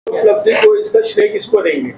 उपलब्धि को इसका श्रेय किसको देंगे?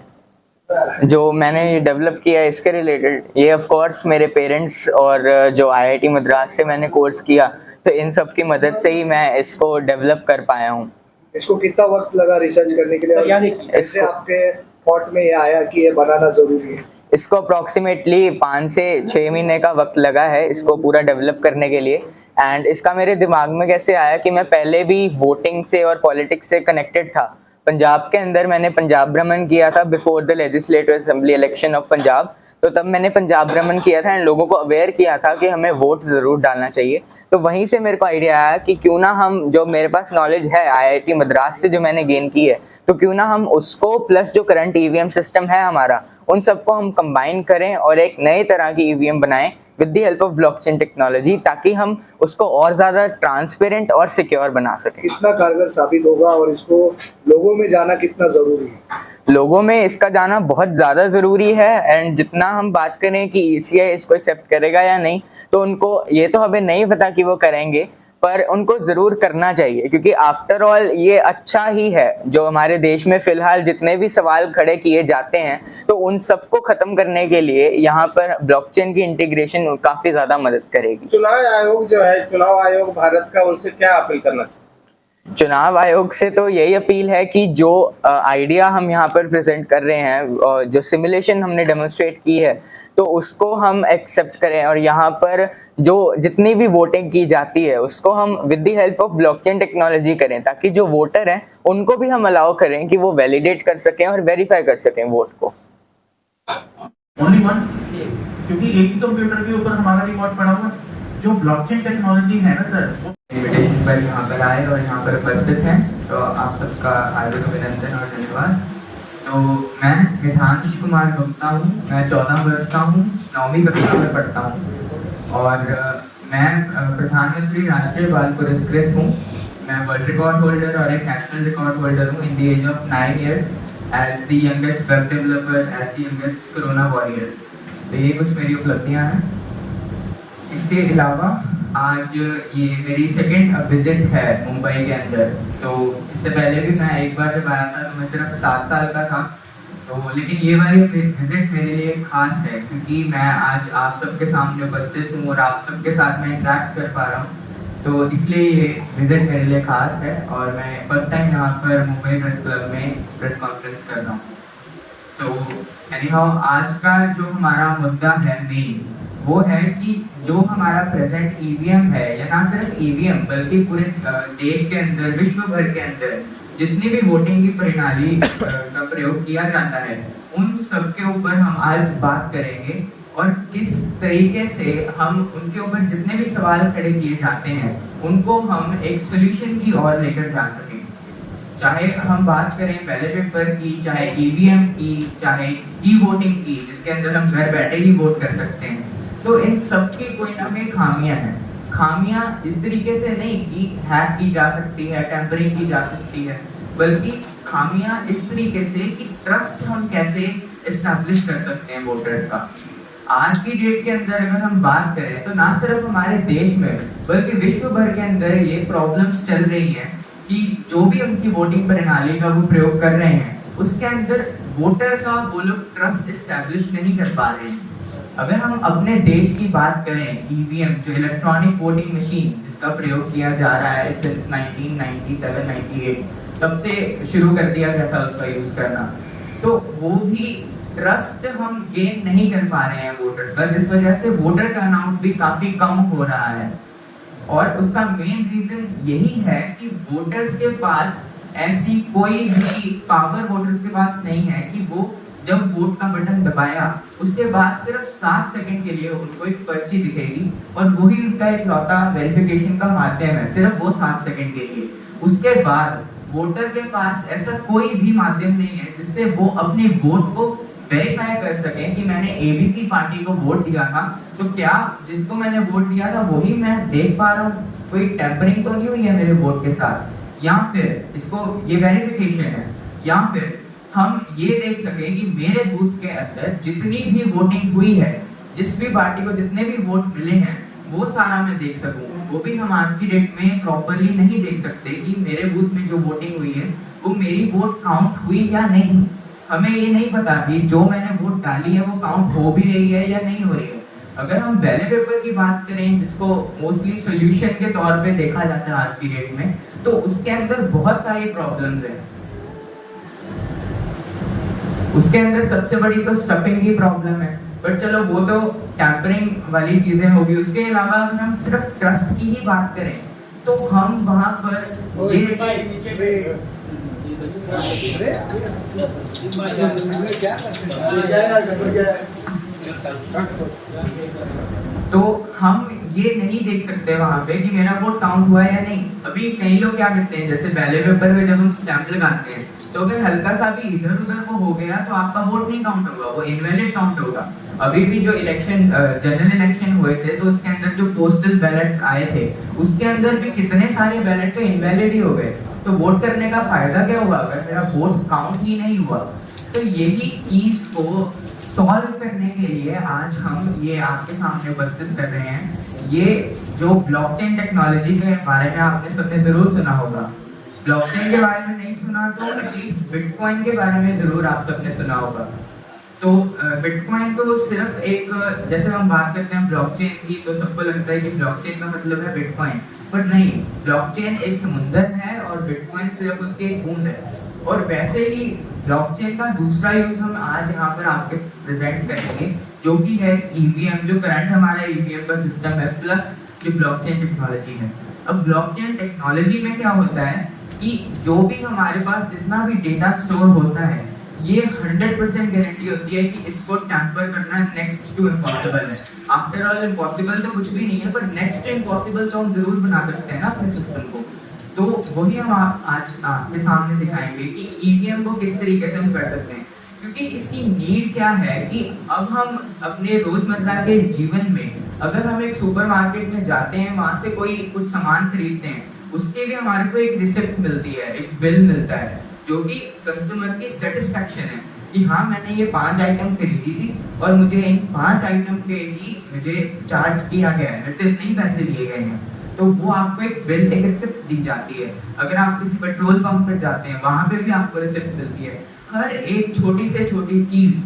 जो मैंने ये डेवलप किया है इसके रिलेटेड, ये ऑफ कोर्स मेरे पेरेंट्स और जो आईआईटी मद्रास से मैंने कोर्स किया, तो इन सब की मदद से ही मैं इसको डेवलप कर पाया हूँ। इसको कितना वक्त लगा रिसर्च करने के लिए? कैसे आपके थॉट में ये आया कि ये बनाना जरूरी है? इसको अप्रॉक्सीमेटली 5 से 6 महीने का वक्त लगा है इसको पूरा डेवलप करने के लिए। एंड इसका मेरे दिमाग में कैसे आया कि मैं पहले भी वोटिंग से और पॉलिटिक्स से कनेक्टेड था। पंजाब के अंदर मैंने पंजाब भ्रमण किया था before the legislative assembly election of Punjab, तो तब मैंने पंजाब भ्रमण किया था एंड लोगों को अवेयर किया था कि हमें वोट ज़रूर डालना चाहिए। तो वहीं से मेरे को आइडिया आया कि क्यों ना हम, जो मेरे पास नॉलेज है आईआईटी मद्रास से जो मैंने गेन की है, तो क्यों ना हम उसको प्लस जो करंट ईवीएम सिस्टम है हमारा, उन सबको हम कंबाइन करें और एक नए तरह की ईवीएम बनाएं with the help of blockchain technology, ताकि हम उसको और ज़्यादा ट्रांसपेरेंट और सिक्योर बना सकें। कितना कारगर साबित होगा और इसको लोगों में जाना कितना ज़रूरी है? लोगों में इसका जाना बहुत ज़्यादा ज़रूरी है। एंड जितना हम बात करें कि ईसीआई इसको एक्सेप्ट करेगा या नहीं, तो उनको ये तो हमें नहीं पता कि वो करेंगे, पर उनको ज़रूर करना चाहिए, क्योंकि आफ्टर ऑल ये अच्छा ही है। जो हमारे देश में फ़िलहाल जितने भी सवाल खड़े किए जाते हैं, तो उन सबको ख़त्म करने के लिए यहाँ पर ब्लॉकचेन की इंटीग्रेशन काफ़ी ज़्यादा मदद करेगी। चुनाव आयोग जो है, चुनाव आयोग भारत का, उनसे क्या अपील करना चाहिए? चुनाव आयोग से तो यही अपील है कि जो आइडिया हम यहाँ पर प्रेजेंट कर रहे हैं, जो सिमुलेशन हमने डेमोन्स्ट्रेट की है, तो उसको हम एक्सेप्ट करें और यहाँ पर जो जितनी भी वोटिंग की जाती है उसको हम with the help of blockchain technology करें, ताकि जो वोटर हैं उनको भी हम अलाउ करें कि वो वैलिडेट कर सकें और वेरीफाई कर सकें वोट को। ओनली वन, क्योंकि एक ही कंप्यूटर के ऊपर हमारा रिकॉर्ड पड़ा हुआ है। जो ब्लॉकचेन टेक्नोलॉजी है ना सर, इन्विटेशन पर यहाँ पर आए और यहाँ पर उपस्थित हैं, तो आप सबका हार्दिक अभिनंदन और धन्यवाद। तो मैं मिठांश कुमार गुप्ता हूँ, मैं 14 वर्ष का हूँ, 9वीं कक्षा में पढ़ता हूँ और मैं प्रधानमंत्री राष्ट्रीय बाल पुरस्कृत हूँ। मैं वर्ल्ड रिकॉर्ड होल्डर और एक नेशनल रिकॉर्ड होल्डर हूँ in the age of 9 years as the youngest web developer, as the youngest corona warrior. तो ये कुछ मेरी उपलब्धियाँ हैं। इसके अलावा आज ये मेरी सेकंड विजिट है मुंबई के अंदर। तो इससे पहले भी मैं एक बार जब आया था तो मैं सिर्फ 7 साल का था, तो लेकिन ये वाली विजिट मेरे लिए खास है क्योंकि मैं आज आप सबके सामने उपस्थित हूँ और आप सबके साथ मैं इंटरेक्ट कर पा रहा हूँ, तो इसलिए ये विजिट मेरे लिए खास है। और मैं फर्स्ट टाइम यहाँ पर मुंबई प्रेस क्लब में प्रेस कॉन्फ्रेंस कर रहा हूँ। तो एनीहाउ आज का जो हमारा मुद्दा है मेन, वो है कि जो हमारा प्रेजेंट ईवीएम है, या ना सिर्फ ईवीएम बल्कि पूरे देश के अंदर, विश्व भर के अंदर जितनी भी वोटिंग की प्रणाली का प्रयोग किया जाता है, उन सब के ऊपर हम आज बात करेंगे और किस तरीके से हम उनके ऊपर जितने भी सवाल खड़े किए जाते हैं उनको हम एक सोल्यूशन की ओर लेकर जा सकें। चाहे हम बात करें पहले पेपर की, चाहे ईवीएम की, चाहे ई वोटिंग की, जिसके अंदर हम घर बैठे ही वोट कर सकते हैं, तो इन सब की कोई ना कोई खामियां हैं। खामियां इस तरीके से नहीं कि हैक की जा सकती है, टेम्परिंग की जा सकती है, बल्कि खामियां इस तरीके से कि ट्रस्ट हम कैसे एस्टैब्लिश कर सकते हैं वोटर्स का। आज की डेट के अंदर अगर हम बात करें तो ना सिर्फ हमारे देश में बल्कि विश्व भर के अंदर ये प्रॉब्लम्स चल रही हैं कि जो भी उनकी वोटिंग प्रणाली का वो प्रयोग कर रहे हैं, उसके अंदर वोटर का वो लोग ट्रस्ट एस्टैब्लिश नहीं कर पा रहे हैं। अगर हम अपने देश की बात करें, ईवीएम जो इलेक्ट्रॉनिक वोटिंग मशीन जिसका प्रयोग किया जा रहा है सिंस 1997-98, तब से शुरू कर दिया गया था उसका यूज करना, तो वो भी ट्रस्ट हम गेन नहीं कर पा रहे हैं वोटर्स का, जिस वजह से वोटर टर्नआउट भी काफी कम हो रहा है। और उसका मेन रीजन यही है कि वोटर्स के पास ऐसी कोई भी पावर वोटर्स के पास नहीं है कि वो जब वोट का बटन दबाया उसके बाद सिर्फ 7 सेकंड के लिए उनको एक पर्ची दिखेगी और वही उनका इकलौता वेरिफिकेशन का माध्यम है, सिर्फ वो 7 सेकंड के लिए। उसके बाद वोटर के पास ऐसा कोई भी माध्यम नहीं है जिससे वो अपने वोट को वेरीफाई कर सके कि मैंने एबीसी पार्टी को वोट दिया था, तो क्या जिनको मैंने वोट दिया था वही मैं देख पा रहा हूँ, कोई टेम्परिंग तो नहीं हुई है मेरे वोट के साथ, या फिर इसको ये वेरिफिकेशन है, या फिर हम ये देख सके कि मेरे बूथ के अंदर जितनी भी वोटिंग हुई है, जिस भी पार्टी को जितने भी वोट मिले हैं, वो सारा मैं देख सकूं। वो भी हम आज की डेट में प्रॉपर्ली नहीं देख सकते कि मेरे बूथ में जो वोटिंग हुई है वो मेरी वोट काउंट हुई या नहीं। हमें ये नहीं पता कि जो मैंने वोट डाली है वो काउंट हो भी रही है या नहीं हो रही है। अगर हम बैलेट पेपर की बात करें, जिसको मोस्टली सोल्यूशन के तौर पे देखा जाता है आज की डेट में, तो उसके अंदर बहुत सारी प्रॉब्लम्स हैं। उसके अंदर सबसे बड़ी तो स्टफिंग की प्रॉब्लम है, बट चलो वो तो टैम्परिंग वाली चीजें होगी। उसके अलावा अगर हम सिर्फ ट्रस्ट की ही बात करें तो हम वहां पर ये तो हम ये नहीं देख सकते वहां पे कि मेरा वोट काउंट हुआ है या नहीं। अभी कई लोग क्या करते हैं, जैसे बैलेट पेपर में जब हम स्टैंप लगाते हैं तो अगर हल्का सा भी इधर उधर वो हो गया तो आपका वोट नहीं काउंट होगा, वो इनवैलिड काउंट होगा। अभी भी जो इलेक्शन जनरल इलेक्शन हुए थे तो उसके अंदर जो पोस्टल बैलेट्स आए थे उसके अंदर भी कितने सारे बैलेट तो इनवैलिड ही हो गए। तो वोट करने का फायदा क्या हुआ अगर मेरा वोट काउंट ही नहीं हुआ। तो यही चीज को सॉल्व करने के लिए आज हम ये आपके सामने उपस्थित कर रहे हैं। ये जो ब्लॉकचेन टेक्नोलॉजी के बारे में आपने सबने जरूर सुना होगा। ब्लॉकचेन के बारे में नहीं सुना तो एटलीस्ट बिटकॉइन के बारे में जरूर आप सबने सुना होगा। तो बिटकॉइन तो सिर्फ एक, जैसे हम बात करते हैं ब्लॉकचेन की तो सबको लगता है कि ब्लॉकचेन का मतलब है बिटकॉइन, पर नहीं, ब्लॉकचेन एक समुंदर है और बिटकॉइन सिर्फ उसकी एक बूंद है। और वैसे ही ब्लॉकचेन का दूसरा यूज हम आज यहाँ पर आपके प्रेजेंट करेंगे, जो कि है ईवीएम, जो करंट हमारा ईवीएम का सिस्टम है प्लस जो ब्लॉकचेन टेक्नोलॉजी है। अब ब्लॉकचेन टेक्नोलॉजी में क्या होता है कि जो भी हमारे पास जितना भी डेटा स्टोर होता है ये 100% गारंटी होती है कि इसको टैम्पर करना नेक्स्ट टू इम्पॉसिबल है। आफ्टर ऑल इम्पॉसिबल तो कुछ भी नहीं है, पर नेक्स्ट टू इम्पॉसिबल तो हम जरूर बना सकते हैं ना अपने सिस्टम को। तो वही हम आज आपके सामने दिखाएंगे कि ईवीएम को किस तरीके से हम कर सकते हैं। क्योंकि इसकी नीड क्या है कि अब हम अपने रोजमर्रा के जीवन में अगर हम एक सुपरमार्केट में जाते हैं, वहां से कोई कुछ सामान खरीदते हैं, उसके लिए हमारे को एक रिसिप्ट मिलती है, एक बिल मिलता है, जो कि कस्टमर की सेटिस्फैक्शन है कि हाँ मैंने ये 5 आइटम खरीदी थी और मुझे इन 5 आइटम के ही मुझे चार्ज किया गया है, मेरे से इतने ही पैसे लिए गए हैं। तो वो आपको एक बिल, एक रिसिप्ट दी जाती है। अगर आप किसी पेट्रोल पंप पर जाते हैं वहां पे भी आपको रिसिप्ट मिलती है। हर एक छोटी से छोटी चीज,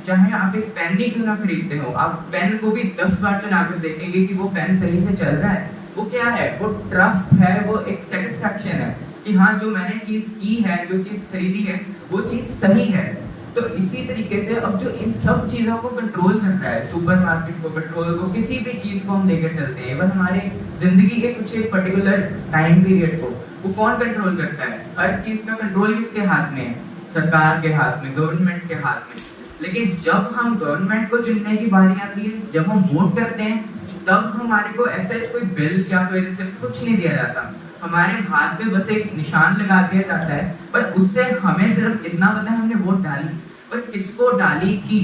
चाहे आप एक पेन ही क्यों ना खरीदते हो, आप पेन को भी 10 बार चला कर देखेंगे कि वो पेन सही से चल रहा है। वो क्या है, वो ट्रस्ट है, वो एक सेटिस्फैक्शन है कि हाँ जो मैंने चीज की है, जो चीज खरीदी है वो चीज सही है। तो इसी तरीके से अब जो इन सब चीजों को कंट्रोल कर रहा है, सुपरमार्केट को, पेट्रोल को, किसी भी चीज को हम लेकर चलते हैं, इवन हमारे जिंदगी के कुछ एक पर्टिकुलर टाइम पीरियड को, वो कौन कंट्रोल करता है? हर चीज का कंट्रोल किसके हाथ में है? सरकार के हाथ में, गवर्नमेंट के हाथ में। लेकिन जब हम गवर्नमेंट को चुनने की बारी आती है, जब हम वोट करते हैं, तब हमारे को ऐसा कोई बिल या कोई रिसिप्ट कुछ नहीं दिया जाता। हमारे हाथ पे बस एक निशान लगा दिया जाता है, पर उससे हमें सिर्फ इतना पता है हमने वोट डाली, पर किसको डाली थी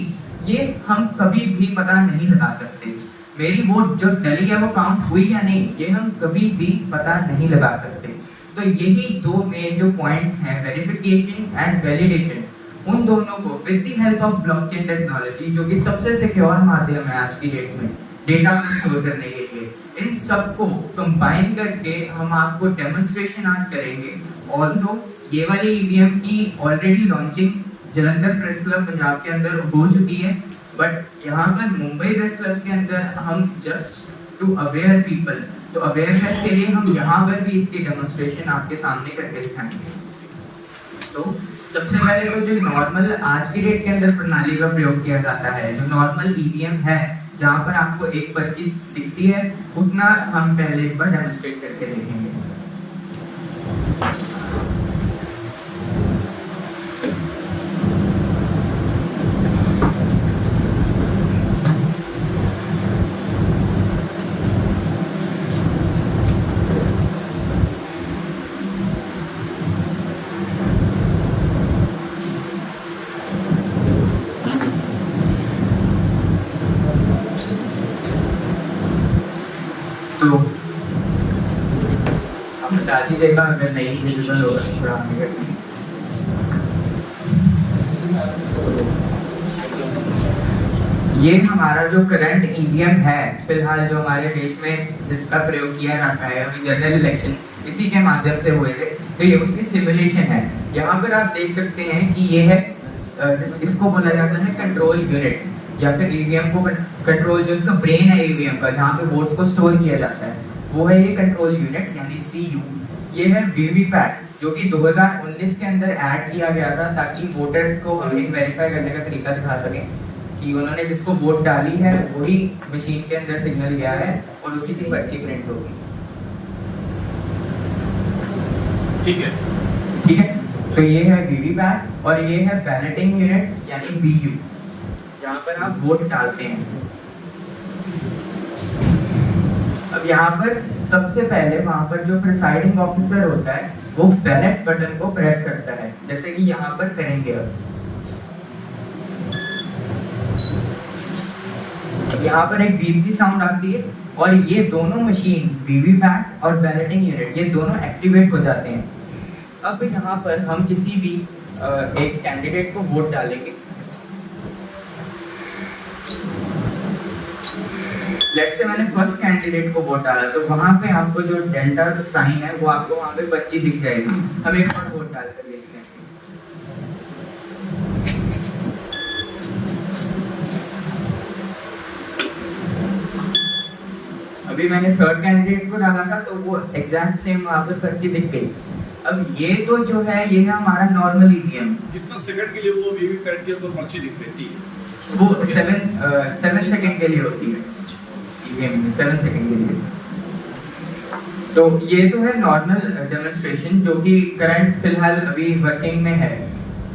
ये हम कभी भी पता नहीं लगा सकते। मेरी वोट जो डली है वो काउंट हुई या नहीं, ये हम कभी भी पता नहीं लगा सकते। तो यही दो मेन जो पॉइंट्स हैं, वेरिफिकेशन एंड वैलिडेशन, उन दोनों को with the help of blockchain technology, जो कि सबसे सिक्योर माध्यम है आज की डेट में डेटा को स्टोर करने के लिए, इन सबको कंबाइन करके हम आपको डेमोन्स्ट्रेशन आज करेंगे। ऑल्दो ये वाली ईवीएम की already launching Jalandhar press club Punjab के अंदर हो चुकी है, बट यहाँ पर मुंबई प्रेस क्लब के अंदर हम जस्ट टू अवेयर पीपल, तो अवेयरनेस के लिए हम यहाँ पर भी इसकी डेमोन्स्ट्रेशन आपके सामने करके दिखाएंगे। तो सबसे पहले तो जो नॉर्मल आज की डेट के अंदर प्रणाली का प्रयोग किया जाता है, जो नॉर्मल ईवीएम है जहाँ पर आपको एक पर्ची दिखती है, उतना हम पहले एक बार डेमोन्स्ट्रेट करके देखेंगे। तो अब बता दीजिएगा अगर नहीं विजिबल होगा थोड़ा आगे करके। ये हमारा जो करंट ईवीएम है फिलहाल जो हमारे देश में जिसका प्रयोग किया जाता है, अभी जनरल इलेक्शन इसी के माध्यम से हुए थे, तो ये उसकी सिमुलेशन है। यहाँ पर आप देख सकते हैं कि ये है इसको बोला जाता है कंट्रोल यूनिट, या फिर ईवीएम को कंट्रोल, जो इसका ब्रेन है ईवीएम का, जहाँ पे वोट्स को स्टोर किया जाता है, वो है ये कंट्रोल यूनिट यानी सीयू। ये है वीवीपैट, जो कि 2019 के अंदर ऐड किया गया था ताकि वोटर्स को हम एक वेरीफाई करने का तरीका दिखा सकें कि उन्होंने जिसको वोट डाली है वही मशीन के अंदर सिग्नल गया है और उसी की पर्ची प्रिंट होगी। ठीक है, ठीक है, तो ये है वीवीपैट और ये है बैलेटिंग यूनिट यानी बीयू, जहाँ पर आप वोट डालते हैं। अब यहाँ पर सबसे पहले वहाँ पर जो प्रिसाइडिंग ऑफिसर होता है वो बैलेट बटन को प्रेस करता है, जैसे कि यहाँ पर करेंगे। अब यहाँ पर एक बीप की साउंड आती है और ये दोनों मशीन्स वीवीपैट और बैलेटिंग यूनिट ये दोनों एक्टिवेट हो जाते हैं। अब यहाँ पर हम किसी भी एक कैंडिडेट को वोट डालेंगे। लेट्स से मैंने फर्स्ट कैंडिडेट को वोट डाला, तो वहां पे आपको जो डेल्टा साइन है वो आपको वहां पे पर्ची दिख जाएगी। हम एक और वोट डाल कर देखते हैं। अभी मैंने थर्ड कैंडिडेट को डाला था तो वो एग्जैक्ट सेम वहां पर पर्ची दिख गई। अब ये तो जो है ये है हमारा नॉर्मल ईवीएम, कितना सेकंड के लिए वो वीवीपैट के ऊपर पर्ची दिख रही है, वो 7 सेकंड के लिए होती है ईवीएम में, 7 सेकंड के लिए। तो ये तो है नॉर्मल डेमोन्स्ट्रेशन जो कि करंट फिलहाल अभी वर्किंग में है।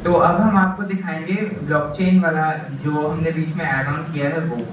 तो अब हम आपको दिखाएंगे ब्लॉकचेन वाला जो हमने बीच में ऐड ऑन किया है वो।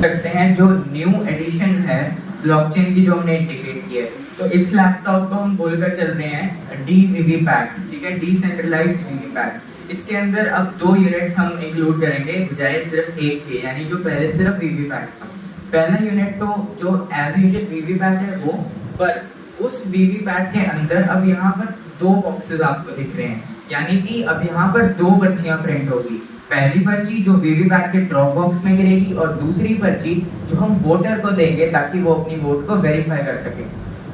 सकते हैं जो न्यू एडिशन है ब्लॉकचेन की जो हमने इंटीग्रेट की है, तो इस लैपटॉप को हम बोलकर चल रहे हैं डीवीवीपैट, ठीक है, डिसेंट्रलाइज्ड वीवीपैट। इसके अंदर अब 2 यूनिट्स हम इंक्लूड करेंगे बजाय सिर्फ एक के, यानी जो पहले सिर्फ वीवीपैट था। पहला यूनिट तो जो एज यूजुअल वीवीपैट है वो, पर उस वीवीपैट के अंदर अब यहाँ पर 2 बॉक्सेस आपको दिख रहे हैं, यानी कि अब यहाँ पर 2 पर्चियां प्रिंट होगी। पहली पर्ची जो वीवीपैट के ड्रॉप बॉक्स में गिरेगी और दूसरी पर्ची जो हम वोटर को देंगे ताकि वो अपनी वोट को वेरीफाई कर सके।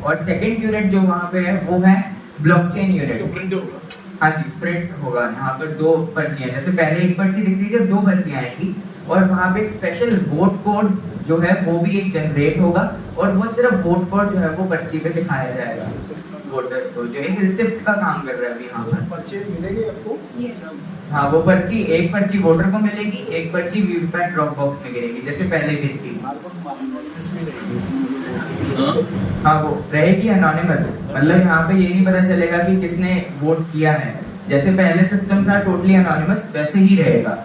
और सेकंड यूनिट जो वहाँ पे है वो है ब्लॉकचेन यूनिट। प्रिंट होगा, हाँ जी, प्रिंट होगा। यहाँ पर 2 पर्चियां, जैसे पहले एक पर्ची दिख रही है, 2 पर्चियां आएंगी और वहाँ पे एक स्पेशल वोट कोड जो है वो भी एक जनरेट होगा और वो सिर्फ वोट कोड जो है वो पर्ची पे दिखाया जाएगा वोटर को, जो एक रिसिप्ट का काम कर रहा है अभी यहाँ पर। पर्ची मिलेगी आपको? हाँ, वो पर्ची, एक पर्ची वोटर को मिलेगी, एक पर्ची वीवीपैट ड्रॉप बॉक्स में गिरेगी जैसे पहले गिरी थी। हाँ, वो रहेगी एनोनिमस, मतलब यहाँ पे ये नहीं पता चलेगा कि किसने वोट किया है। जैसे पहले सिस्टम था टोटली एनोनिमस, वैसे ही रहेगा।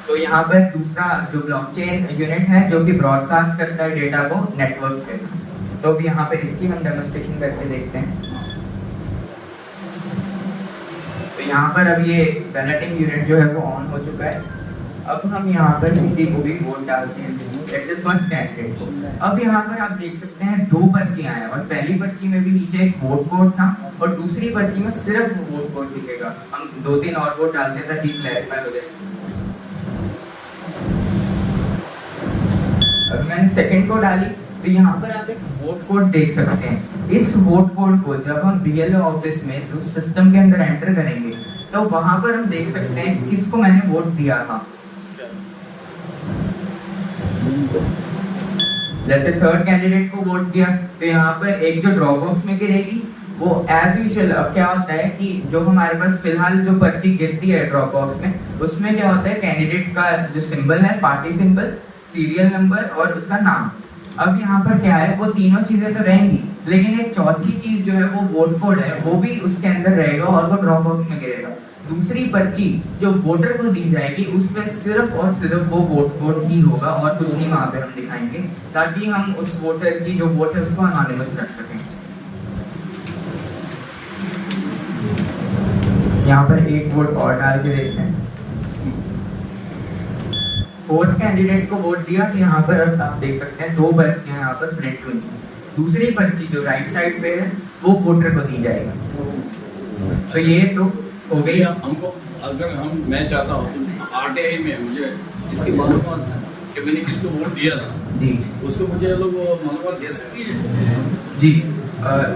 तो यहाँ पर दूसरा जो ब्लॉकचेन यूनिट है जो कि ब्रॉडकास्ट करता है डेटा को नेटवर्क पे, तो अब यहाँ पे इसकी हम डेमोन्स्ट्रेशन करके देखते हैं। तो यहाँ पर अब ये बैलेटिंग यूनिट जो है वो ऑन हो चुका है। अब हम यहाँ पर किसी को भी वोट डालते हैं, लेट्स से फर्स्ट कैंडिडेट को। अब यहाँ पर आप देख सकते हैं 2 पर्चियां हैं और पहली पर्ची में भी नीचे एक वोट कोड था और दूसरी पर्ची में सिर्फ वोट कोड दिखेगा। हम 2-3 और वोट डालते हैं ताकि क्लैरिफाई हो जाए। अब मैंने सेकंड को डाली तो यहाँ पर आप एक वोट कोड देख सकते हैं। इस वोट कोड को जब हम बीएलओ ऑफिस में उस सिस्टम के अंदर एंटर करेंगे तो वहां पर हम देख सकते हैं किसको मैंने वोट दिया था। जैसे थर्ड कैंडिडेट को वोट दिया तो यहाँ पर एक जो ड्रॉप बॉक्स में गिरेगी वो एज यूजुअल। अब क्या होता है कि जो हमारे पास फिलहाल जो पर्ची गिरती है ड्रॉप बॉक्स में, उसमें क्या होता है कैंडिडेट का जो सिंबल है, पार्टी सिंबल, सीरियल नंबर और उसका नाम। अब यहाँ पर क्या है, वो तीनों चीजें तो रहेंगी लेकिन एक चौथी चीज जो है वो वोट कोड है, वो भी उसके अंदर रहेगा और वो ड्रॉप बॉक्स में गिरेगा। दूसरी पर्ची जो वोटर को दी जाएगी उसमें सिर्फ और सिर्फ वो वोट कोड ही होगा और कुछ नहीं वहां पे हम दिखाएंगे, ताकि हम उस वोटर की जो वोट है उसको एनोनिमस रख सकें। यहाँ पर 1 वोट और डाल के देखते हैं। 4th कैंडिडेट को वोट दिया तो यहाँ पर अब आप देख सकते हैं 2 पर्चियाँ यहाँ पर प्रिंट हुई हैं। दूसरी पर्ची जो राइट साइड पे है वो वोटर को दी जाएगी। तो ये तो हो गई। हमको अगर मैं चाहता हूँ तो आरटीआई में मुझे इसकी मालूमात कि मैंने किसको वोट दिया था जी, उसको मुझे लोग मालूमात दे सकती है जी।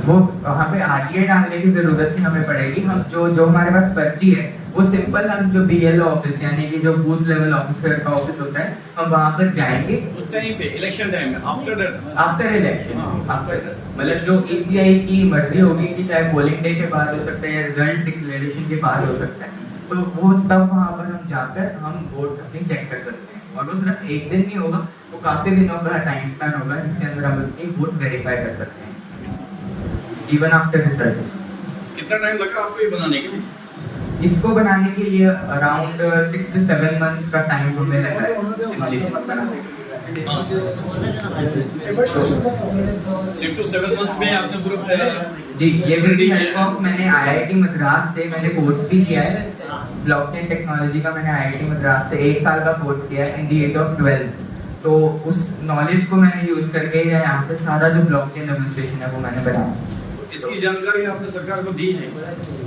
वो वहाँ पे आरटीआई डालने की जरूरत नहीं हमें पड़ेगी। हम जो हमारे पास पर्ची है वो सिंपल, हम जो बीएलओ ऑफिस यानी कि जो बूथ लेवल ऑफिसर का ऑफिस होता है, हम वहाँ पर जाएंगे उस टाइम पे इलेक्शन टाइम में आफ्टर इलेक्शन, मतलब जो ईसीआई की मर्जी होगी कि चाहे पोलिंग डे के बाद हो सकता है या रिजल्ट डिक्लेरेशन के बाद हो सकता है, तो वो तब वहाँ पर हम जाकर हम वोट अपनी चेक कर सकते हैं। और वो सिर्फ एक दिन नहीं होगा, वो काफी दिनों का टाइम स्पैन होगा जिसके अंदर हम अपनी वोट वेरीफाई कर सकते हैं इवन आफ्टर रिजल्ट्स। कितना टाइम लगा आपको ये बनाने के लिए? इसको बनाने के लिए अराउंड 6 to 7 मंथ्स का टाइम हमें लगा है सिमुलेशन बनाने के लिए। 6 to 7 months में आपने पूरा जी, ये विद हेल्प ऑफ मैंने आईआईटी मद्रास से मैंने कोर्स भी किया है ब्लॉकचेन टेक्नोलॉजी का। मैंने आईआईटी मद्रास से 1 साल का कोर्स किया है इन द एज ऑफ 12। तो उस नॉलेज को मैंने यूज करके यहाँ पे सारा जो ब्लॉकचेन डेमोंस्ट्रेशन है वो मैंने बनाया। इसकी जानकारी आपने सरकार को दी है?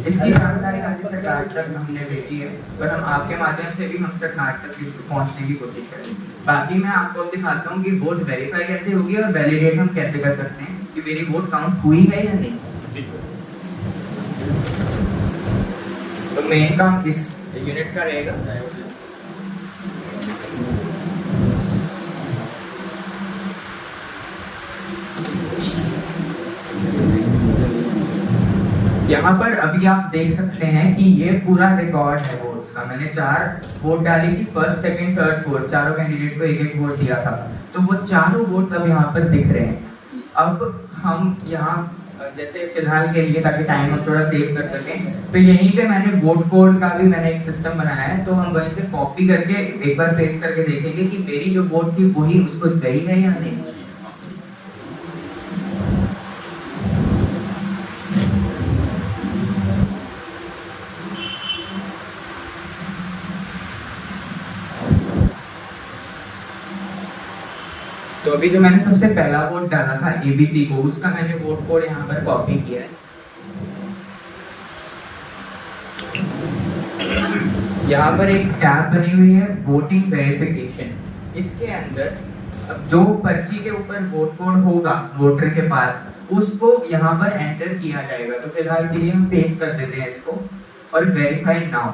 इसकी जानकारी राज्य सरकार तक हमने भेजी है और हम आपके माध्यम से भी हम सरकार तक इसको पहुंचने की कोशिश करेंगे। बाकी मैं आपको दिखाता हूँ कि वोट वेरीफाई कैसे होगी और वैलिडेट हम कैसे कर सकते हैं कि मेरी वोट काउंट हुई है या नहीं। तो मेन काम इस यूनिट का रहेगा। यहाँ पर अभी आप देख सकते हैं कि ये पूरा रिकॉर्ड है वोट्स का। मैंने 4 वोट डाली थी, 1st, 2nd, 3rd, 4th, चारों कैंडिडेट को 1-1 वोट दिया था। तो वो चारों वोट्स अब यहाँ पर दिख रहे हैं। अब हम यहाँ जैसे फिलहाल के लिए ताकि टाइम हम थोड़ा सेव कर सकें, तो यहीं पे मैंने वोट कोड का भी मैंने एक सिस्टम बनाया है। तो हम वहीं से कॉपी करके एक बार पेस्ट करके देखेंगे कि मेरी जो वोट थी वही उसको गई है या नहीं। तो अभी जो मैंने सबसे पहला वोट डाला था एबीसी को, उसका मैंने वोट कोड यहाँ पर कॉपी किया है। यहाँ पर एक टैब बनी हुई है वोटिंग वेरिफिकेशन। इसके अंदर अब जो पर्ची के ऊपर वोट कोड होगा वोटर के पास, उसको यहाँ पर एंटर किया जाएगा। तो फिलहाल के लिए हम पेस्ट कर देते हैं इसको और वेरीफाई नाउ।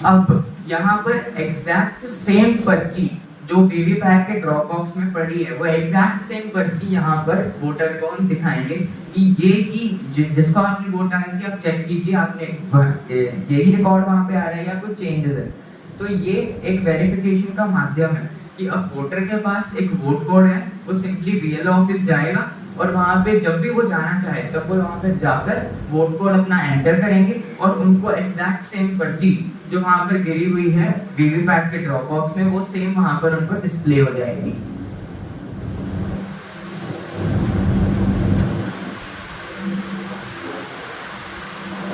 अब यहाँ पर एग्जैक्ट सेम पर्ची जो वीवीपैट के ड्रॉप बॉक्स में पड़ी है, वो एग्जैक्ट सेम पर्ची यहाँ पर वोटर को हम दिखाएंगे कि ये की जिसको आपने वोट डाली थी, आप चेक कीजिए आपने यही रिकॉर्ड वहाँ पे आ रहा है या कुछ चेंजेस है। तो ये एक वेरिफिकेशन का माध्यम है कि अब वोटर के पास एक वोट कोड है, वो सिंपली बीएलओ ऑफिस जाएगा और वहाँ पे जब भी वो जाना चाहे तब वो वहाँ पे जाकर वोट कोड अपना एंटर करेंगे और उनको एग्जैक्ट सेम पर्ची जो वहाँ पर गिरी हुई है वीवीपैट के ड्रॉप बॉक्स में, वो सेम वहाँ पर उनको डिस्प्ले हो जाएगी।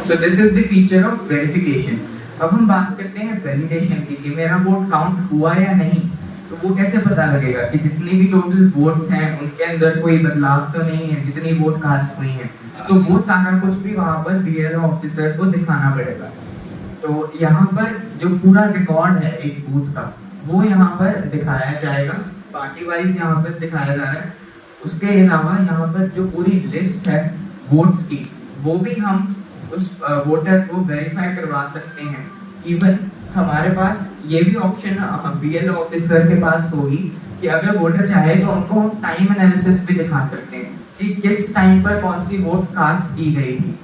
So this is the feature of verification। अब हम बात करते हैं वैलिडेशन की कि मेरा वोट काउंट हुआ या नहीं। तो वो कैसे पता लगेगा कि जितनी भी टोटल वोट्स हैं उनके अंदर कोई बदलाव तो नहीं है, जितनी वोट कास्ट हुई हैं, तो वो सारा कुछ भी वहाँ पर बीएलओ ऑफिसर को दिखाना पड़ेगा। तो यहाँ पर जो पूरा रिकॉर्ड है एक बूथ का, वो यहाँ पर दिखाया जाएगा, पार्टी वाइज यहाँ पर दिखाया जा रहा है। उसके अलावा यहाँ पर जो पूरी लिस्ट है वोट्स की, वो भी हम उस वोटर को वेरीफाई करवा सकते हैं। इवन हमारे पास ये भी ऑप्शन बीएलओ ऑफिसर के पास होगी कि अगर वोटर चाहे तो उनको हम टाइम एनालिसिस भी दिखा सकते हैं कि किस टाइम पर कौन सी वोट कास्ट की गई थी।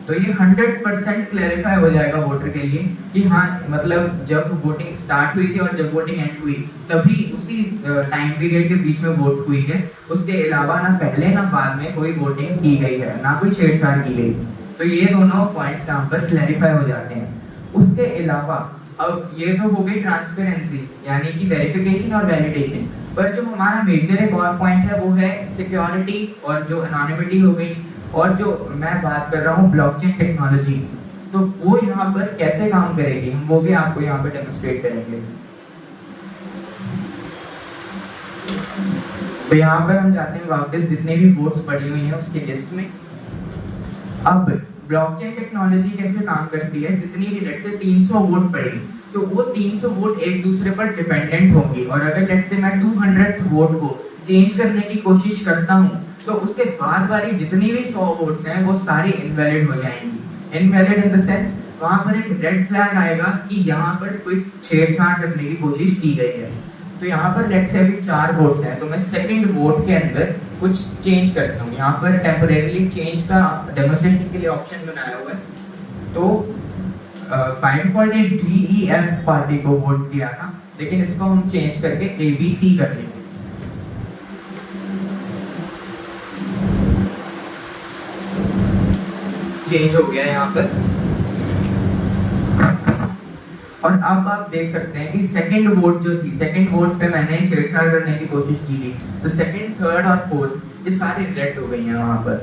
तो ये 100% क्लैरिफाई हो जाएगा वोटर के लिए कि हाँ, मतलब जब वोटिंग स्टार्ट हुई थी और जब वोटिंग एंड हुई तभी उसी टाइम पीरियड के बीच में वोट हुई है। उसके अलावा ना पहले ना बाद में कोई वोटिंग की गई है, ना कोई छेड़छाड़ की गई। तो ये दोनों पॉइंट्स यहाँ पर क्लैरिफाई हो जाते हैं। उसके अलावा अब ये तो हो गई ट्रांसपेरेंसी यानी कि वेरिफिकेशन और वैलिडेशन, पर जो हमारा मेजर एक और पॉइंट है वो है सिक्योरिटी और जो एनोनिमिटी हो गई। और जो मैं बात कर रहा हूँ ब्लॉकचेन टेक्नोलॉजी, तो वो यहाँ पर कैसे काम करेगी हम वो भी आपको यहाँ पर डेमोन्स्ट्रेट करेंगे। तो यहाँ पर हम जाते हैं वापस जितने भी वोट्स पड़ी हुई हैं उसकी लिस्ट में। अब ब्लॉकचेन टेक्नोलॉजी कैसे काम करती है, जितनी भी लेट्स से 300 वोट पड़ी तो वो 300 वोट एक दूसरे पर डिपेंडेंट होंगी, और अगर लेट्स से मैं 200 वोट को चेंज करने की कोशिश करता हूँ तो उसके बाद वाली जितनी भी 100 वोट्स हैं वो सारी इनवैलिड हो जाएंगी। इनवैलिड इन द सेंस वहां पर एक रेड फ्लैग आएगा कि यहाँ पर कोई छेड़छाड़ करने की कोशिश की गई है। तो यहाँ पर लेट्स से अभी 4 वोट्स हैं तो मैं सेकंड वोट के अंदर कुछ चेंज करता हूँ। यहाँ पर टेम्परेरीली चेंज का डेमोन्स्ट्रेशन के लिए ऑप्शन बनाया हुआ है। तो बाय डिफॉल्ट ने DEF पार्टी को वोट दिया था, लेकिन इसको हम चेंज करके ABC कर देंगे। चेंज हो गया यहाँ पर, और अब आप देख सकते हैं कि सेकंड वोट जो थी, सेकंड वोट पे मैंने छेड़छाड़ करने की कोशिश की थी, तो सेकंड, थर्ड और फोर्थ ये सारी रेड हो गई हैं वहां पर।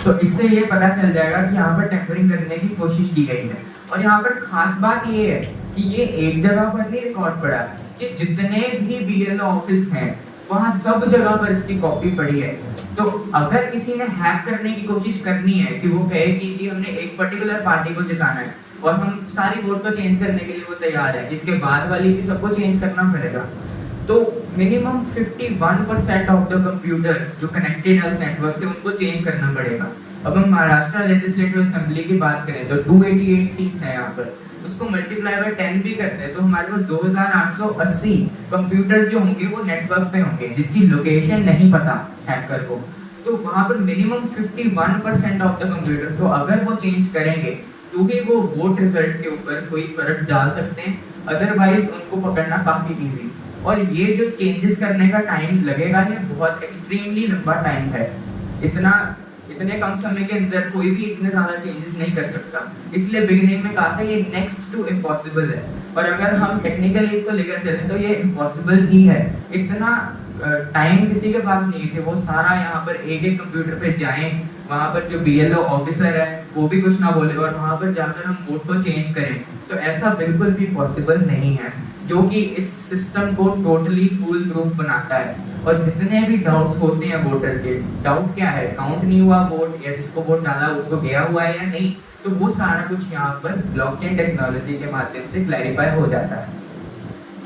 तो इससे ये पता चल जाएगा कि यहाँ पर टेम्परिंग करने की कोशिश की गई है। और यहाँ पर खास बात ये है कि ये एक जगह पर नहीं रिकॉर्ड पड़ा है, कि जितने भी BLO ऑफिस हैं वहाँ सब जगह पर इसकी कॉपी पड़ी है। तो अगर किसी ने हैक करने की कोशिश करनी है कि वो कहे कि जी हमने एक पर्टिकुलर पार्टी को जिताना है और हम सारी वोट को चेंज करने के लिए वो तैयार है, इसके बाद वाली भी सबको चेंज करना पड़ेगा, तो मिनिमम 51% ऑफ द कंप्यूटर्स जो कनेक्टेड है उस नेटवर्क से उनको चेंज करना पड़ेगा। अब हम महाराष्ट्र लेजिस्लेटिव असेंबली की बात करें तो 288 सीट्स हैं यहाँ पर, उसको मल्टीप्लाई बाय 10 भी करते हैं तो हमारे पास 2880 कंप्यूटर जो होंगे वो नेटवर्क पे होंगे जिनकी लोकेशन नहीं पता हैकर को। तो वहां पर मिनिमम 51% ऑफ द कंप्यूटर तो अगर वो चेंज करेंगे तो ही वो वोट रिजल्ट के ऊपर कोई फर्क डाल सकते हैं, अदरवाइज उनको पकड़ना काफी इजी। और ये जो चेंजेस करने का टाइम लगेगा ये बहुत एक्सट्रीमली लंबा टाइम है, इतने कम समय के अंदर कोई भी इतने ज्यादा चेंजेस नहीं कर सकता। इसलिए बिगिनिंग में कहा था ये नेक्स्ट टू इम्पॉसिबल है, और अगर हम टेक्निकली इसको लेकर चलें तो ये इम्पॉसिबल ही है। इतना टाइम किसी के पास नहीं थे वो सारा यहाँ पर एक कंप्यूटर पे जाएं, वहाँ पर जो BLO ऑफिसर है वो भी कुछ ना बोले और वहाँ पर जाकर हम वोट को चेंज करें, तो ऐसा बिल्कुल भी पॉसिबल नहीं है, जो कि इस सिस्टम को टोटली फुल प्रूफ बनाता है। और जितने भी डाउट्स होते हैं वोटर के, डाउट क्या है, काउंट नहीं हुआ वोट या जिसको वोट डाला उसको गया हुआ है या नहीं, तो वो सारा कुछ यहाँ पर ब्लॉकचेन टेक्नोलॉजी के माध्यम से क्लैरिफाई हो जाता है।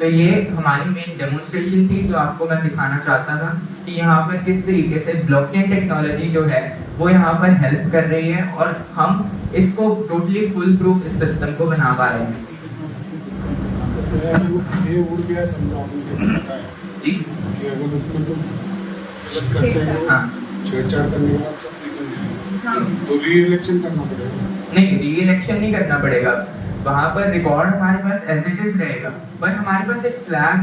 तो ये हमारी मेन डेमोन्स्ट्रेशन थी जो आपको मैं दिखाना चाहता था कि यहाँ पर किस तरीके से ब्लॉकचेन टेक्नोलॉजी जो है वो यहाँ पर हेल्प कर रही है और हम इसको टोटली फुल प्रूफ इस सिस्टम को बना पा रहे हैं। ये उड़ गया समझो आपने कैसे बताया जी कि अगर उसमें तो गलत करते हैं हाँ छेड़छाड़ करने के बाद सब निकल जाएगा, तो री इलेक्शन करना पड़ेगा। नहीं, री इलेक्शन नहीं करना पड़ेगा, वहाँ पर रिकॉर्ड हमारे पास एज इट इज रहेगा, पर हमारे पास एक फ्लैग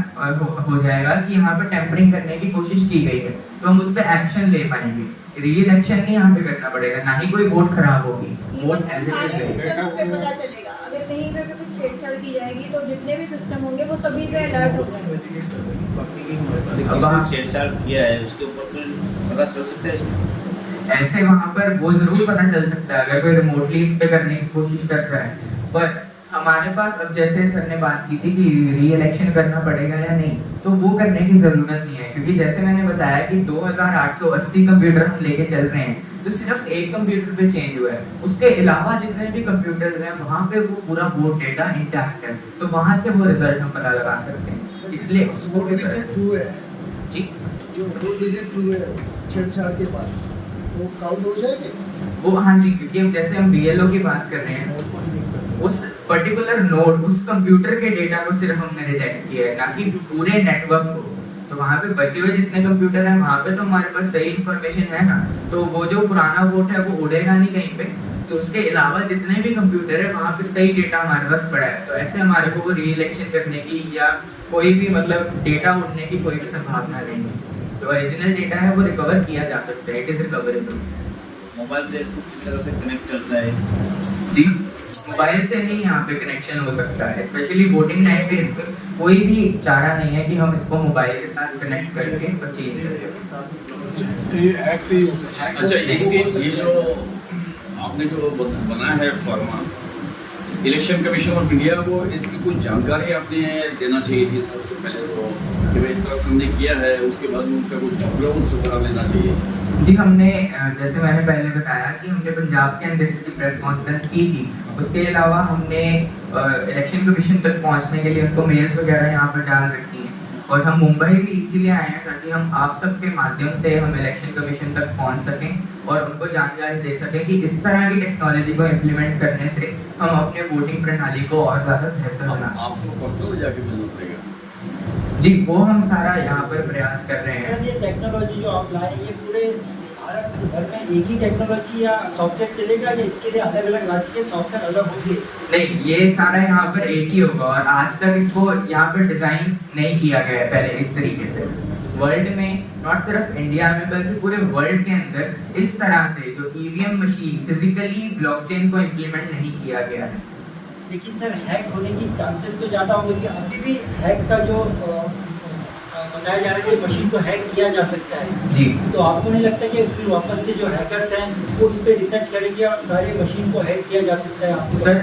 हो जाएगा कि यहाँ पर टेम्परिंग करने की कोशिश की गई है, तो हम उस पर एक्शन ले पाएंगे। री इलेक्शन नहीं यहाँ पे करना पड़ेगा, ना ही कोई वोट खराब होगी, वोट एज इट इज रहेगा। पता चलेगा अगर कहीं पे भी कुछ छेड़छाड़ की जाएगी तो जितने भी सिस्टम होंगे वो सभी पे अलर्ट हो जाएंगे। छेड़छाड़ किया है उसके ऊपर पता चल सकता है इसमें? ऐसे वहाँ पर वो जरूर पता चल सकता है अगर कोई रिमोटली इस पे करने की कोशिश कर रहा है, पर हमारे पास अब जैसे सर ने बात की थी कि री इलेक्शन करना पड़ेगा या नहीं, तो वो करने की जरूरत नहीं है, क्योंकि जैसे मैंने बताया कि 2880 कंप्यूटर हम लेके चल रहे हैं, तो सिर्फ एक कंप्यूटर पे चेंज हुआ है, उसके अलावा जितने भी कंप्यूटर हैं वहाँ पे वो पूरा वोट डेटा इंटैक्ट है, तो वहाँ से वो रिजल्ट हम पता लगा सकते हैं। इसलिए वोट रिजेक्ट हुए हैं जी, जो वोट रिजेक्ट हुए छेड़छाड़ के बाद वो काउंट हो जाएंगे वो हाँ जी, क्योंकि जैसे हम BLO की बात कर रहे हैं, उस पर्टिकुलर नोड उस कंप्यूटर के डेटा को सिर्फ हमने रिजेक्ट किया है, ना कि पूरे नेटवर्क को। तो वहाँ पे बचे हुए जितने कंप्यूटर हैं वहाँ पे तो हमारे पास सही इंफॉर्मेशन है ना, तो वो जो पुराना वोट है वो उड़ेगा नहीं कहीं पे, तो उसके अलावा जितने भी कंप्यूटर है वहाँ पे सही डेटा हमारे पास पड़ा है, तो ऐसे हमारे को वो री इलेक्शन करने की या कोई भी मतलब डेटा उड़ने की कोई भी संभावना नहीं है। तो ओरिजिनल डेटा है वो रिकवर किया जा सकता है, इट इज रिकवरेबल। मोबाइल से इसको किस तरह से कनेक्ट करता है? जी, मोबाइल से नहीं यहाँ पे कनेक्शन हो सकता है, स्पेशली वोटिंग टाइम पे इसका कोई भी चारा नहीं है कि हम इसको मोबाइल के साथ कनेक्ट करके चेंज कर सकें। ये हैक भी हो सकता है। अच्छा, इसके ये जो आपने जो बनाया है फॉर्मा, इलेक्शन कमीशन ऑफ इंडिया को इसकी कुछ जानकारी आपने देना चाहिए थी सबसे पहले तो, कि भाई इस तरह से हमने किया है, उसके बाद उनका कुछ बैकग्राउंड वगैरह लेना चाहिए। जी, हमने जैसे मैंने पहले बताया कि हमने पंजाब के अंदर इसकी प्रेस कॉन्फ्रेंस की थी। उसके अलावा हमने इलेक्शन कमीशन तक पहुंचने के लिए उनको मेल्स वगैरह यहाँ पर डाल रखी हैं, और हम मुंबई भी इसीलिए आए हैं ताकि हम आप सबके माध्यम से हम इलेक्शन कमीशन तक पहुंच सकें और उनको जानकारी दे सकें कि इस तरह की टेक्नोलॉजी को इम्प्लीमेंट करने से हम अपने वोटिंग प्रणाली को और ज़्यादा बेहतर बना सकते हैं। आपको पर्सनल जाके मिलना पड़ेगा। जी, वो हम सारा यहाँ पर प्रयास कर रहे हैं। सर, ये टेक्नोलॉजी जो आप लाए, ये पूरे भारत भर में एक ही टेक्नोलॉजी या सॉफ्टवेयर चलेगा, या इसके लिए अलग अलग राज्य के सॉफ्टवेयर अलग होंगे? नहीं, ये सारा यहाँ पर एक ही होगा, और आज तक इसको यहाँ पर डिजाइन नहीं किया गया है पहले इस तरीके से। वर्ल्ड में, नॉट सिर्फ इंडिया में बल्कि पूरे वर्ल्ड के अंदर इस तरह से जो ईवीएम मशीन फिजिकली ब्लॉकचेन को इम्प्लीमेंट नहीं किया गया है। लेकिन सर, हैक होने की चांसेस तो ज़्यादा होंगे कि अभी भी हैक का जो बताया जा रहा है कि मशीन को हैक किया जा सकता है जी। तो आपको नहीं लगता कि फिर वापस से जो हैकर्स हैं वो उस पर रिसर्च करेंगे और सारे मशीन को हैक किया जा सकता है? आपको सर,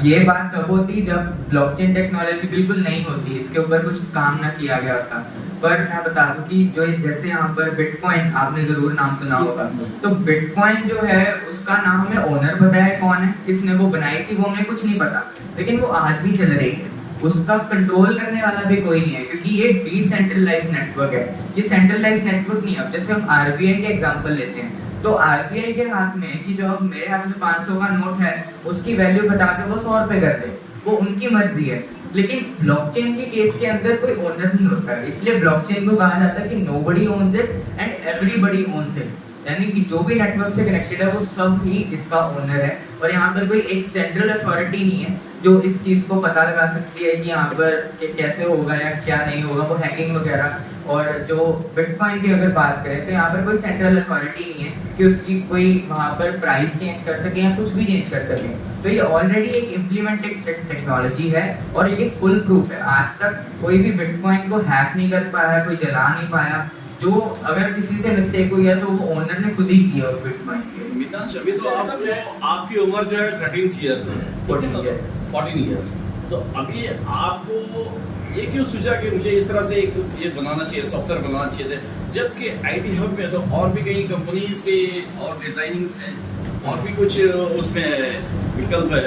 ये बात तब होती जब ब्लॉकचेन टेक्नोलॉजी बिल्कुल नहीं होती, इसके ऊपर कुछ काम ना किया गया था। पर मैं बता दूं कि जो जैसे यहाँ पर बिटकॉइन, आपने जरूर नाम सुना होगा, तो बिटकॉइन जो है उसका नाम हमें ओनर पता है कौन है, किसने वो बनाई थी वो हमें कुछ नहीं पता, लेकिन वो आज भी चल रही है। उसका कंट्रोल करने वाला भी कोई नहीं है, क्योंकि ये डिसेंट्रलाइज्ड नेटवर्क है, ये सेंट्रलाइज्ड नेटवर्क नहीं है। जैसे हम आरबीआई के एग्जांपल लेते हैं, तो आरबीआई के हाथ में कि जो अब मेरे हाथ में 500 का नोट है उसकी वैल्यू घटा के वो 100 रुपए कर दे, वो उनकी मर्जी है। लेकिन ब्लॉकचेन के केस के अंदर कोई ओनर नहीं होता है, इसलिए ब्लॉकचेन को कहा जाता है कि nobody owns it and everybody owns it, यानी कि जो भी नेटवर्क से कनेक्टेड है वो सब ही इसका ओनर है। और यहाँ पर कोई एक सेंट्रल अथॉरिटी नहीं है जो इस चीज को पता लगा सकती है कि यहाँ पर कैसे होगा या क्या नहीं होगा, वो हैकिंग वगैरह। और जो बिटकॉइन की अगर बात करें तो यहाँ पर कोई सेंट्रल अथॉरिटी नहीं है कि उसकी कोई वहाँ पर प्राइस चेंज कर सके या कुछ भी चेंज कर सके। तो ये ऑलरेडी एक इम्प्लीमेंटेड टेक्नोलॉजी है और ये फुल प्रूफ है। आज तक कोई भी बिटकॉइन को हैक नहीं कर पाया, कोई जला नहीं पाया। जो अगर किसी से मिस्टेक हुई है तो वो ओनर ने खुद ही किया उस बिटकॉइन के। मितांश, अभी तो आपकी उम्र जो है 13 ईयर्स है, 14 ईयर्स। तो अभी आपको ये क्यों सूझा कि मुझे इस तरह से एक ये बनाना चाहिए, सॉफ्टवेयर बनाना चाहिए, जबकि आईटी हब में तो और भी कई कंपनीज के और डिजाइनिंग्स हैं और भी कुछ उसमें विकल्प है,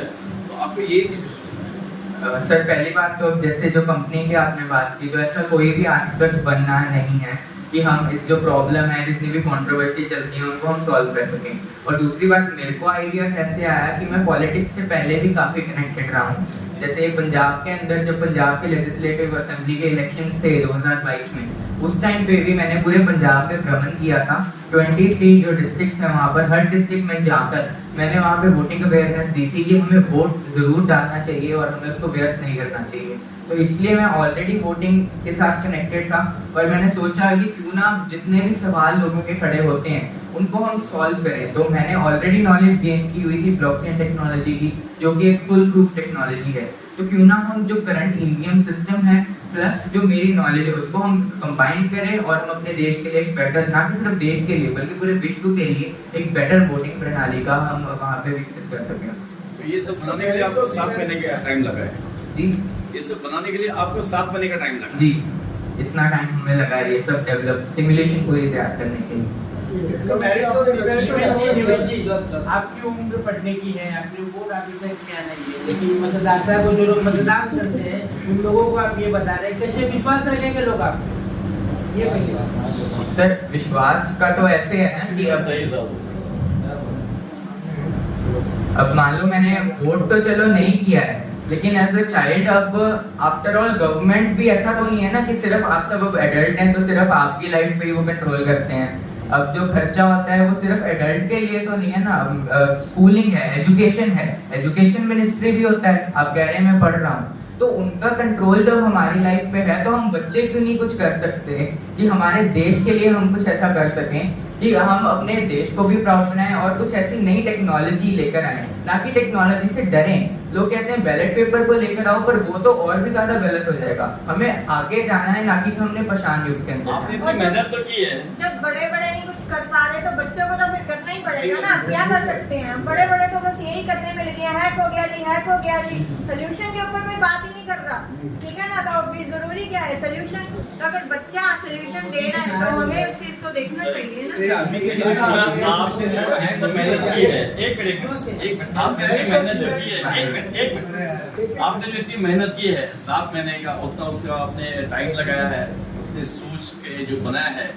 तो आपको ये सर, पहली बात तो जैसे जो कंपनी की आपने बात की, तो ऐसा कोई भी आज तक बनना नहीं है कि हम इस जो प्रॉब्लम है, जितनी भी कंट्रोवर्सी चलती है उनको हम सॉल्व कर सकें। और दूसरी बात, मेरे को आइडिया कैसे आया कि मैं पॉलिटिक्स से पहले भी काफ़ी कनेक्टेड रहा हूँ। जैसे पंजाब के अंदर जब पंजाब के लेजिस्लेटिव असेंबली के इलेक्शंस थे 2022 में, उस टाइम पे भी मैंने पूरे पंजाब में भ्रमण किया था। 23 जो डिस्ट्रिक्ट्स हैं वहाँ पर हर डिस्ट्रिक्ट में जाकर मैंने वहाँ पे वोटिंग अवेयरनेस दी थी कि हमें वोट जरूर डालना चाहिए और हमें उसको व्यर्थ नहीं करना चाहिए। तो इसलिए मैं ऑलरेडी वोटिंग के साथ कनेक्टेड था और मैंने सोचा कि क्यों ना जितने भी सवाल लोगों के खड़े होते हैं उनको हम सॉल्व करें। तो मैंने ऑलरेडी नॉलेज गेन की हुई थी ब्लॉकचेन टेक्नोलॉजी की, जो कि एक फुल प्रूफ टेक्नोलॉजी है। तो क्यों ना हम जो करंट ईवीएम सिस्टम है प्लस जो मेरी नॉलेज है उसको हम कंबाइन करें और हम अपने देश के लिए एक बेटर, ना कि सिर्फ देश के लिए बल्कि पूरे विश्व के लिए एक बेटर वोटिंग प्रणाली का हम वहाँ पे विकसित कर सकें। तो ये सब बनाने के लिए आपको 7 महीने का टाइम लगा है? जी, ये सब बनाने के लिए आपको 7 महीने का टाइम लगा? जी, इतना टाइम हमें लगा है ये सब डेवलप, सिमुलेशन पूरी तैयार करने के लिए। आपकी उम्र पढ़ने की है, आपने वोट अभी तक किया नहीं है, लेकिन मतदाता को जो लोग मतदान करते हैं उन लोगों को आप ये बता रहे हैं, कैसे विश्वास रखेंगे लोग आप? ये पहली बात। सर, विश्वास का तो ऐसे है ना कि अब मान लो मैंने वोट तो चलो नहीं किया है, लेकिन एज अ चाइल्ड अब आफ्टर ऑल गवर्नमेंट भी ऐसा तो नहीं है ना कि सिर्फ आप सब अब एडल्ट हैं तो सिर्फ आपकी लाइफ पे ही वो कंट्रोल करते हैं। अब जो खर्चा होता है वो सिर्फ एडल्ट के लिए तो नहीं है ना, स्कूलिंग है, एजुकेशन है, एजुकेशन मिनिस्ट्री भी होता है। आप कह रहे हैं मैं पढ़ रहा हूँ, तो उनका कंट्रोल जब हमारी लाइफ पे है तो हम बच्चे क्यों नहीं कुछ कर सकते कि हमारे देश के लिए हम कुछ ऐसा कर सकें कि हम अपने देश को भी प्राउड बनाएं और कुछ ऐसी नई टेक्नोलॉजी लेकर आए, ना कि टेक्नोलॉजी से डरें। लोग कहते हैं बैलेट पेपर को लेकर आओ, पर वो तो और भी ज्यादा गलत हो जाएगा। हमें आगे जाना है, ना कि हमने परेशान युग के अंदर आपने और इतनी मेहनत तो की है। जब बड़े बड़े नहीं कुछ कर पा रहे तो बच्चों को तो फिर करना ही पड़ेगा ना, क्या कर सकते हैं हम? बड़े बड़े तो बस यही करने में लगे हैं, हैक हो गया जी, हैक हो गया जी, सोल्यूशन के ऊपर कोई बात ही नहीं कर रहा, ठीक है ना। तो अभी जरूरी क्या है सोल्यूशन, तो अगर बच्चा सोल्यूशन दे रहा है तो हमें उस चीज को देखना चाहिए ना। आपने तो मेहनत की है, एक मिनट आपने मेहनत जो की है, एक मिनट आपने जो इतनी मेहनत की है 7 महीने का, उतना उससे आपने टाइम लगाया है, उतने सोच के जो बनाया है,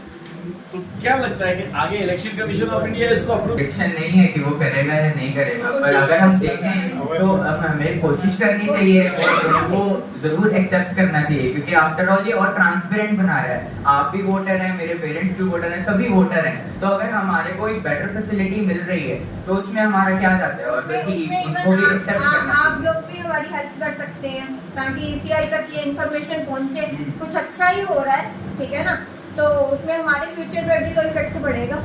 तो क्या लगता है कि आगे इलेक्शन कमीशन ऑफ इंडिया इसको अप्रूव? प्रेडिक्शन नहीं है कि वो करेगा या नहीं करेगा, पर अगर हम देखें तो अब हमें कोशिश करनी चाहिए और वो जरूर एक्सेप्ट करना चाहिए, क्योंकि आफ्टर ऑल ये और ट्रांसपेरेंट बना रहा है। आप भी वोटर हैं, मेरे पेरेंट्स भी वोटर हैं, सभी वोटर हैं, तो अगर हमारे को एक बेटर फैसिलिटी मिल रही है तो उसमें हमारा क्या जाता है, और उनको भी एक्सेप्ट करना आप लोग भी हमारी हेल्प कर सकते हैं ताकि ECI तक ये इन्फॉर्मेशन पहुंचे, कुछ अच्छा ही हो रहा है, ठीक है ना, तो उसमें हमारे फ्यूचर पे भी तो इफेक्ट पड़ेगा।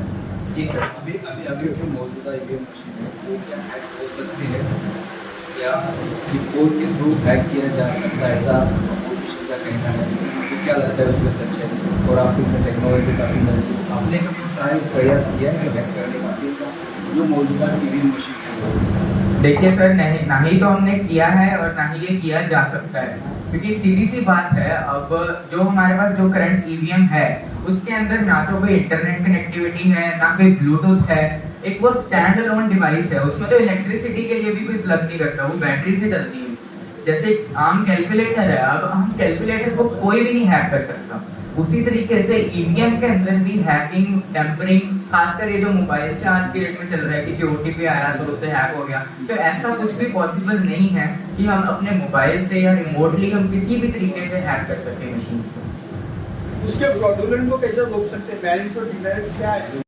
जी सर। अभी जो मौजूदा ईवीएम मशीन है वो क्या हैक हो सकती है या डिफॉल्ट के थ्रू हैक किया जा सकता है, ऐसा अपोजिशन का कहना है, तो क्या लगता है उसमें सच है? और आपकी टेक्नोलॉजी काफ़ी नजदीक, आपने कभी ट्राई प्रयास किया है जो हैक करने का जो मौजूदा ईवीएम मशीन है? देखिए सर, नहीं, ना ही तो हमने किया है और ना ही ये किया जा सकता है, क्योंकि सीधी सी बात है, अब जो हमारे पास जो करंट ईवीएम है उसके अंदर ना तो कोई इंटरनेट कनेक्टिविटी है, ना कोई ब्लूटूथ है, एक वो स्टैंड अलोन डिवाइस है, उसमें तो इलेक्ट्रिसिटी के लिए भी कोई प्लग नहीं करता, वो बैटरी से चलती है। जैसे आम कैलकुलेटर है, अब हम कैलकुलेटर को कोई भी नहीं हैक कर सकता, उसी तरीके से ईवीएम के अंदर भी हैकिंग, टेम्परिंग, खासकर ये जो मोबाइल से आज की डेट में चल रहा है कि OTP आया तो उससे हैक हो गया, तो ऐसा कुछ भी पॉसिबल नहीं है कि हम अपने मोबाइल से या रिमोटली हम किसी भी तरीके से हैक कर सकें मशीन को। उसके फ्रॉडुलेंट को कैसे रोक सकते हैं? बैलेंस और डिवाइस क्या है?